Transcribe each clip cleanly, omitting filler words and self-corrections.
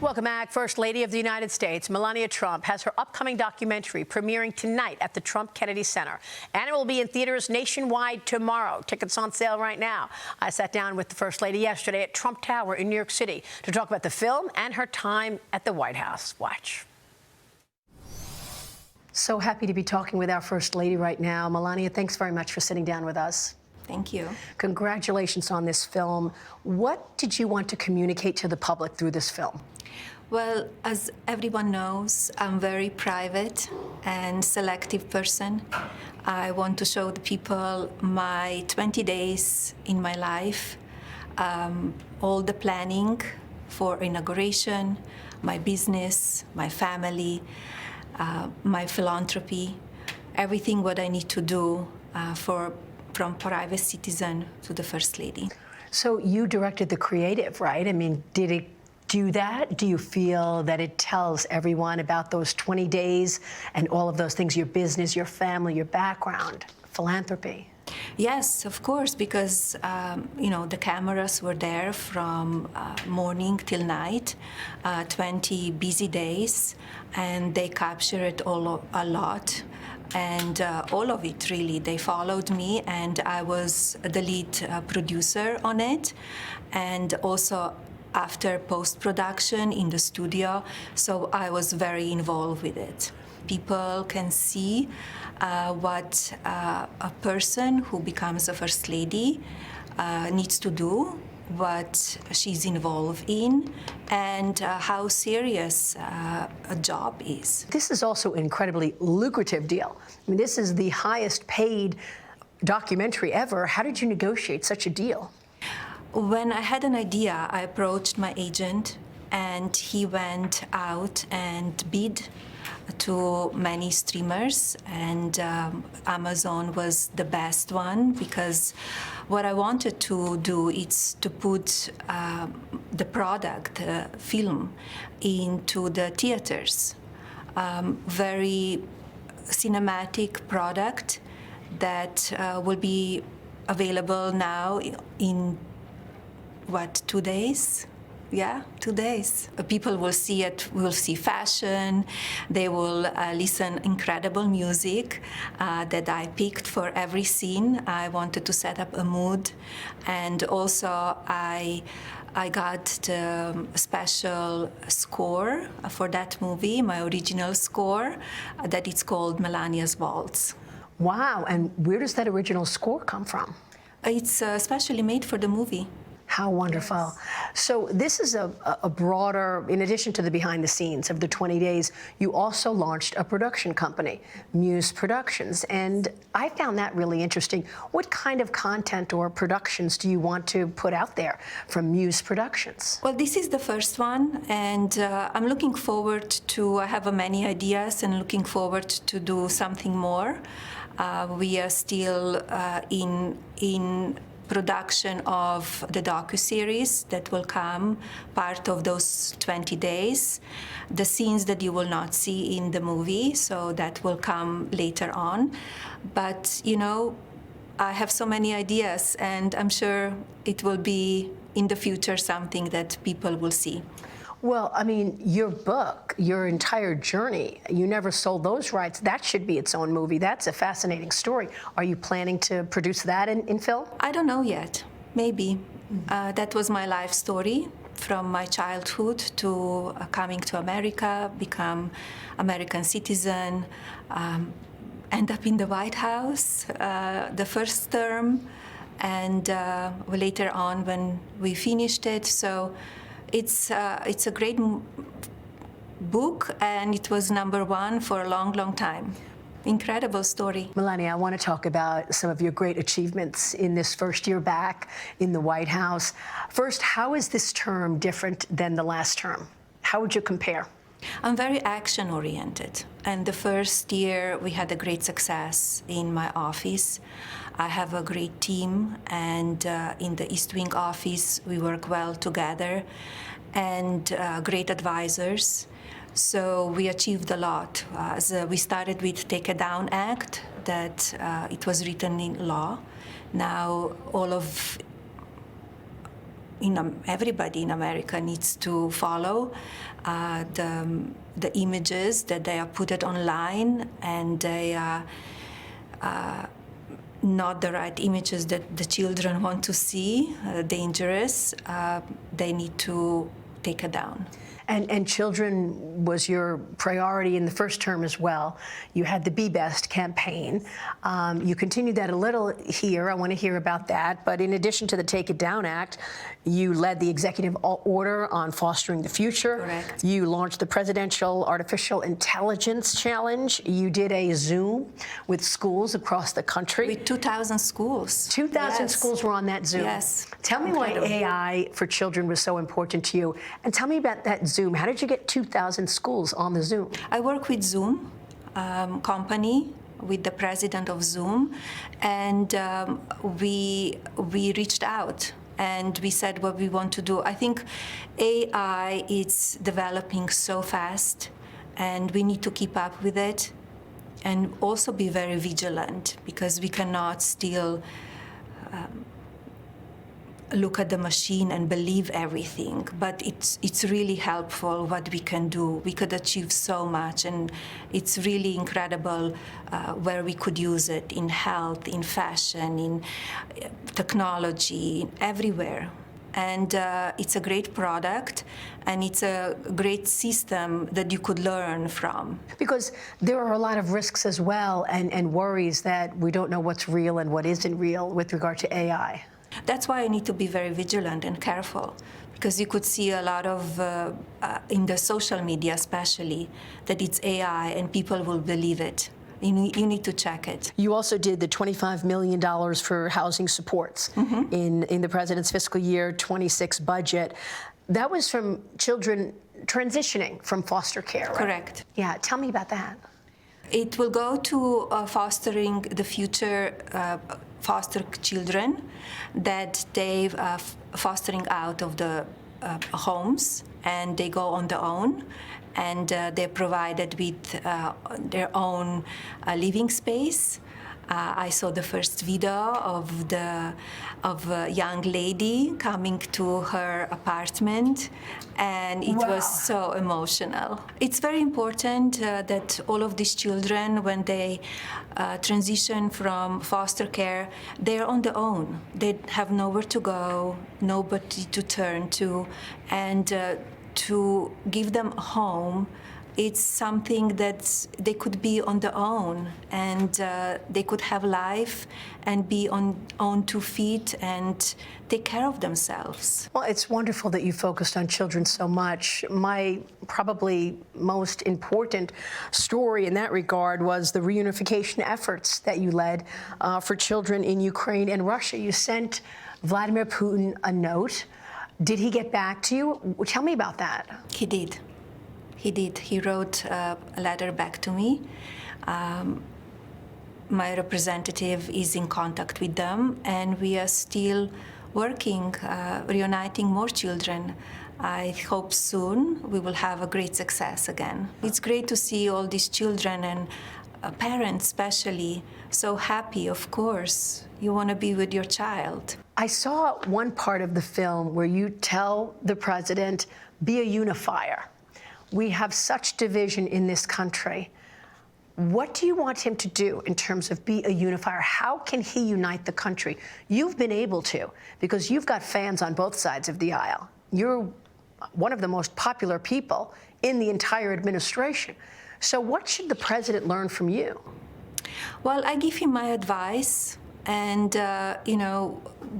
Welcome back. First Lady of the United States, Melania Trump, has her upcoming documentary premiering tonight at the Trump Kennedy Center. And it will be in theaters nationwide tomorrow. Tickets on sale right now. I sat down with the First Lady yesterday at Trump Tower in New York City to talk about the film and her time at the White House. Watch. So happy to be talking with our First Lady right now. Melania, thanks very much for sitting down with us. Thank you. Congratulations on this film. What did you want to communicate to the public through this film? Well, as everyone knows, I'm a very private and selective person. I want to show the people my 20 days in my life, all the planning for inauguration, my business, my family, my philanthropy, everything what I need to do from private citizen to the First Lady. So you directed the creative, right? I mean, did it do that? Do you feel that it tells everyone about those 20 days and all of those things, your business, your family, your background, philanthropy? Yes, of course, because the cameras were there from morning till night, 20 busy days, and they captured a lot. And all of it, really. They followed me, and I was the lead producer on it, and also after post-production in the studio, so I was very involved with it. People can see what a person who becomes a First Lady needs to do, what she's involved in, and how serious a job is. This is also an incredibly lucrative deal. I mean, this is the highest paid documentary ever. How did you negotiate such a deal? When I had an idea, I approached my agent, and he went out and bid to many streamers, and Amazon was the best one, because what I wanted to do is to put the product, the film, into the theaters. Very cinematic product that will be available now in 2 days? Yeah, 2 days. People will see it, will see fashion, they will listen incredible music that I picked for every scene. I wanted to set up a mood, and also I got the special score for that movie, my original score, that it's called Melania's Waltz. Wow, and where does that original score come from? It's specially made for the movie. How wonderful. Yes. So this is a broader, in addition to the behind the scenes of the 20 days, you also launched a production company, Muse Productions, and I found that really interesting. What kind of content or productions do you want to put out there from Muse Productions? Well, this is the first one, and I'm looking forward to, I have many ideas and looking forward to do something more. We are still in production of the docuseries that will come, part of those 20 days. The scenes that you will not see in the movie, so that will come later on. But, I have so many ideas, and I'm sure it will be in the future something that people will see. Well, I mean, your book, your entire journey, you never sold those rights. That should be its own movie. That's a fascinating story. Are you planning to produce that in film? I don't know yet. Maybe. That was my life story from my childhood to coming to America, become American citizen, end up in the White House, the first term, and later on when we finished it. So it's a great book, and it was #1 for a long, long time. Incredible story. Melania, I want to talk about some of your great achievements in this first year back in the White House. First, how is this term different than the last term? How would you compare? I'm very action-oriented, and the first year we had a great success in my office. I have a great team, and in the East Wing office we work well together, and great advisors. So we achieved a lot. We started with Take It Down Act, that it was written in law. Now all of everybody in America needs to follow the images that they are put online, and they are not the right images that the children want to see, dangerous. They need to take it down. And children was your priority in the first term as well. You had the Be Best campaign. You continued that a little here. I want to hear about that. But in addition to the Take It Down Act, you led the executive order on fostering the future. Correct. You launched the Presidential Artificial Intelligence Challenge. You did a Zoom with schools across the country. With 2,000 schools. 2,000 Yes. schools were on that Zoom. Yes. Tell me why Incredible. AI for children was so important to you. And tell me about that Zoom. How did you get 2,000 schools on the Zoom? I work with Zoom company, with the president of Zoom, and we reached out and we said what we want to do. I think AI is developing so fast, and we need to keep up with it, and also be very vigilant, because we cannot still look at the machine and believe everything. But it's really helpful what we can do. We could achieve so much, and it's really incredible where we could use it in health, in fashion, in technology, everywhere. And it's a great product, and it's a great system that you could learn from. Because there are a lot of risks as well, and worries that we don't know what's real and what isn't real with regard to AI. That's why I need to be very vigilant and careful, because you could see a lot of, in the social media especially, that it's AI and people will believe it. You need to check it. You also did the $25 million for housing supports in the president's fiscal year 26 budget. That was from children transitioning from foster care, right? Correct. Yeah, tell me about that. It will go to fostering the future foster children that they fostering out of the homes, and they go on their own, and they're provided with their own living space. I saw the first video of a young lady coming to her apartment, and it was so emotional. It's very important that all of these children, when they transition from foster care, they're on their own. They have nowhere to go, nobody to turn to, and to give them a home. It's something that they could be on their own, and they could have life and be on 2 feet and take care of themselves. Well, it's wonderful that you focused on children so much. My probably most important story in that regard was the reunification efforts that you led for children in Ukraine and Russia. You sent Vladimir Putin a note. Did he get back to you? Tell me about that. He did. He did. He wrote a letter back to me. My representative is in contact with them, and we are still working, reuniting more children. I hope soon we will have a great success again. It's great to see all these children, and parents especially, so happy, of course. You want to be with your child. I saw one part of the film where you tell the president, be a unifier. We have such division in this country. What do you want him to do in terms of be a unifier? How can he unite the country? You've been able to, because you've got fans on both sides of the aisle. You're one of the most popular people in the entire administration. So what should the president learn from you? Well, I give him my advice, and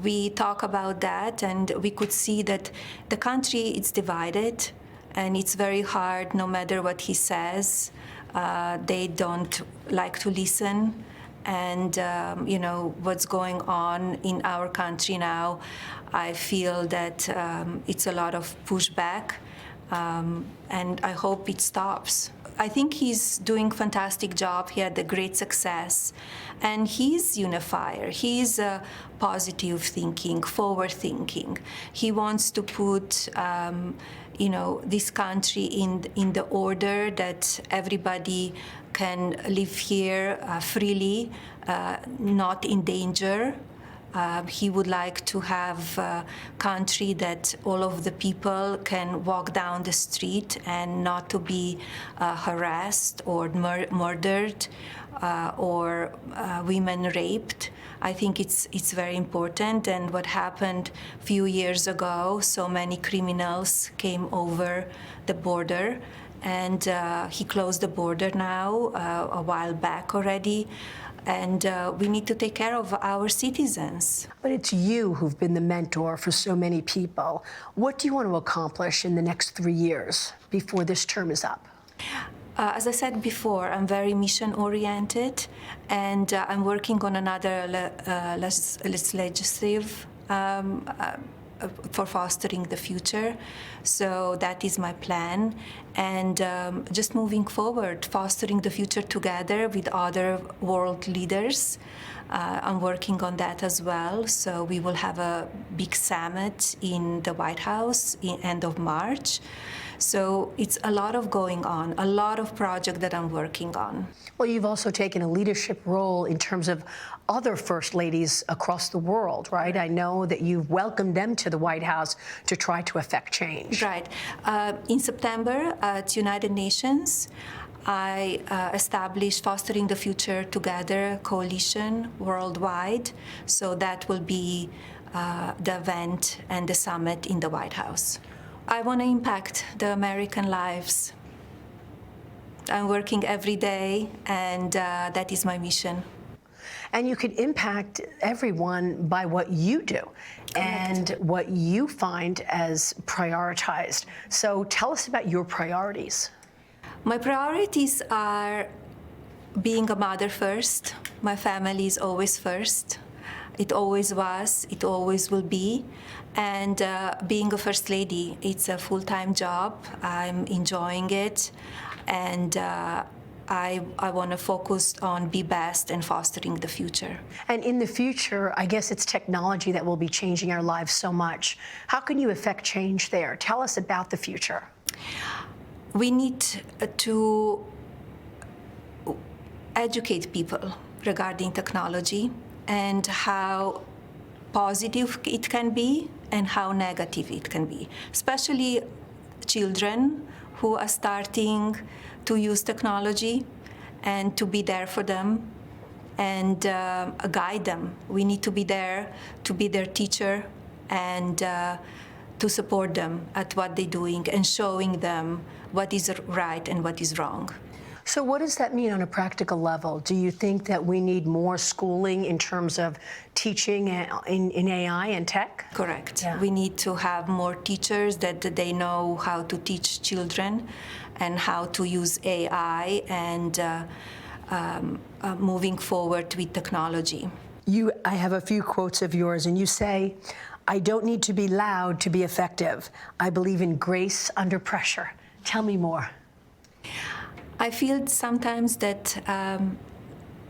we talk about that, and we could see that the country is divided. And it's very hard, no matter what he says. They don't like to listen. And, what's going on in our country now, I feel that it's a lot of pushback. And I hope it stops. I think he's doing a fantastic job. He had a great success. And he's unifier. He's positive thinking, forward thinking. He wants to put this country in the order that everybody can live here freely, not in danger, He would like to have a country that all of the people can walk down the street and not to be harassed or murdered or women raped. I think it's very important. And what happened a few years ago, so many criminals came over the border, and he closed the border now a while back already. And we need to take care of our citizens. But it's you who've been the mentor for so many people. What do you want to accomplish in the next 3 years before this term is up? As I said before, I'm very mission-oriented, and I'm working on another legislative for fostering the future. So that is my plan. And just moving forward, fostering the future together with other world leaders. I'm working on that as well. So we will have a big summit in the White House in end of March. So it's a lot of going on, a lot of projects that I'm working on. Well, you've also taken a leadership role in terms of other first ladies across the world, right? I know that you've welcomed them to the White House to try to affect change. Right. In September at United Nations, I established Fostering the Future Together coalition worldwide. So that will be the event and the summit in the White House. I want to impact the American lives. I'm working every day, and that is my mission. And you can impact everyone by what you do and what you find as prioritized. So tell us about your priorities. My priorities are being a mother first. My family is always first. It always was, it always will be. And being a first lady, it's a full-time job. I'm enjoying it. And I want to focus on be best and fostering the future. And in the future, I guess it's technology that will be changing our lives so much. How can you affect change there? Tell us about the future. We need to educate people regarding technology and how positive it can be and how negative it can be, especially children who are starting to use technology, and to be there for them and guide them. We need to be there to be their teacher and to support them at what they're doing and showing them what is right and what is wrong. So what does that mean on a practical level? Do you think that we need more schooling in terms of teaching in AI and tech? Correct. Yeah. We need to have more teachers that they know how to teach children and how to use AI and moving forward with technology. I have a few quotes of yours, and you say, "I don't need to be loud to be effective. I believe in grace under pressure." Tell me more. I feel sometimes that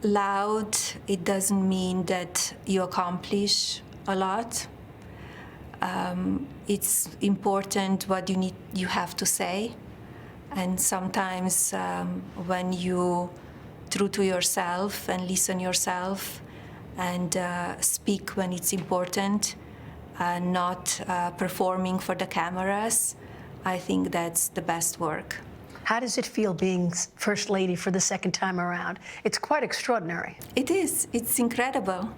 loud, it doesn't mean that you accomplish a lot. It's important what you have to say. And sometimes when you true to yourself and listen yourself and speak when it's important, not performing for the cameras, I think that's the best work. How does it feel being First Lady for the second time around? It's quite extraordinary. It is. It's incredible.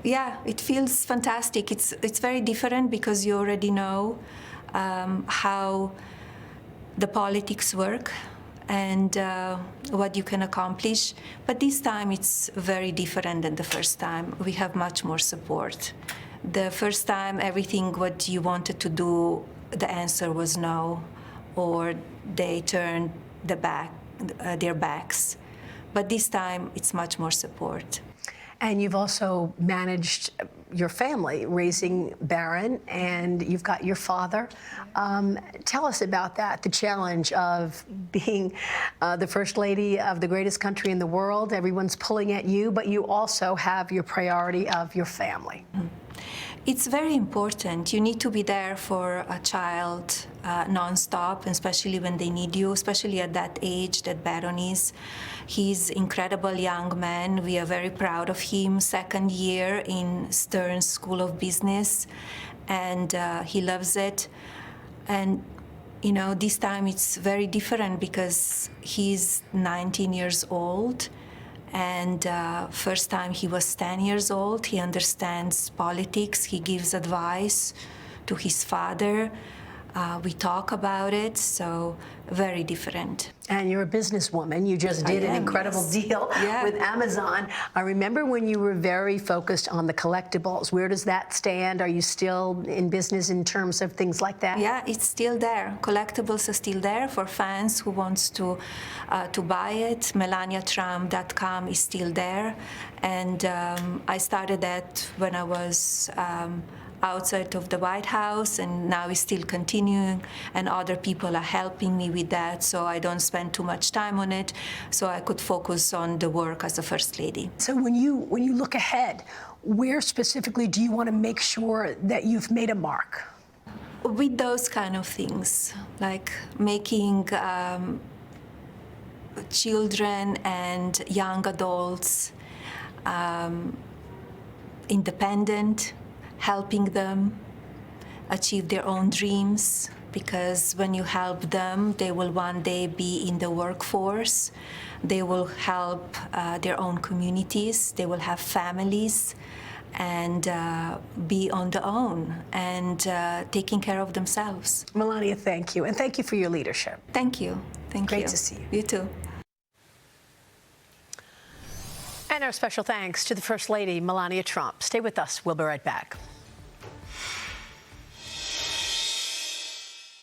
Yeah, it feels fantastic. It's very different because you already know how the politics work and what you can accomplish. But this time it's very different than the first time. We have much more support. The first time, everything what you wanted to do, the answer was no, or they turned their backs. But this time, it's much more support. And you've also managed your family, raising Baron, and you've got your father. Tell us about that, the challenge of being the First Lady of the greatest country in the world. Everyone's pulling at you, but you also have your priority of your family. It's very important. You need to be there for a child nonstop, especially when they need you, especially at that age that Baron is. He's incredible young man. We are very proud of him. Second year in Stern School of Business, and he loves it. And you know, this time it's very different because he's 19 years old. And first time he was 10 years old. He understands politics. He gives advice to his father. We talk about it, so very different. And you're a businesswoman. You just did an incredible deal with Amazon. I remember when you were very focused on the collectibles. Where does that stand? Are you still in business in terms of things like that? Yeah, it's still there. Collectibles are still there for fans who wants to buy it. MelaniaTrump.com is still there. And I started that when I was outside of the White House, and now it's still continuing, and other people are helping me with that, so I don't spend too much time on it, so I could focus on the work as a First Lady. So when you look ahead, where specifically do you want to make sure that you've made a mark? With those kind of things, like making children and young adults independent, helping them achieve their own dreams, because when you help them, they will one day be in the workforce. They will help their own communities. They will have families and be on their own and taking care of themselves. Melania, thank you. And thank you for your leadership. Thank you. Thank you. Great to see you. You too. And our special thanks to the First Lady, Melania Trump. Stay with us. We'll be right back.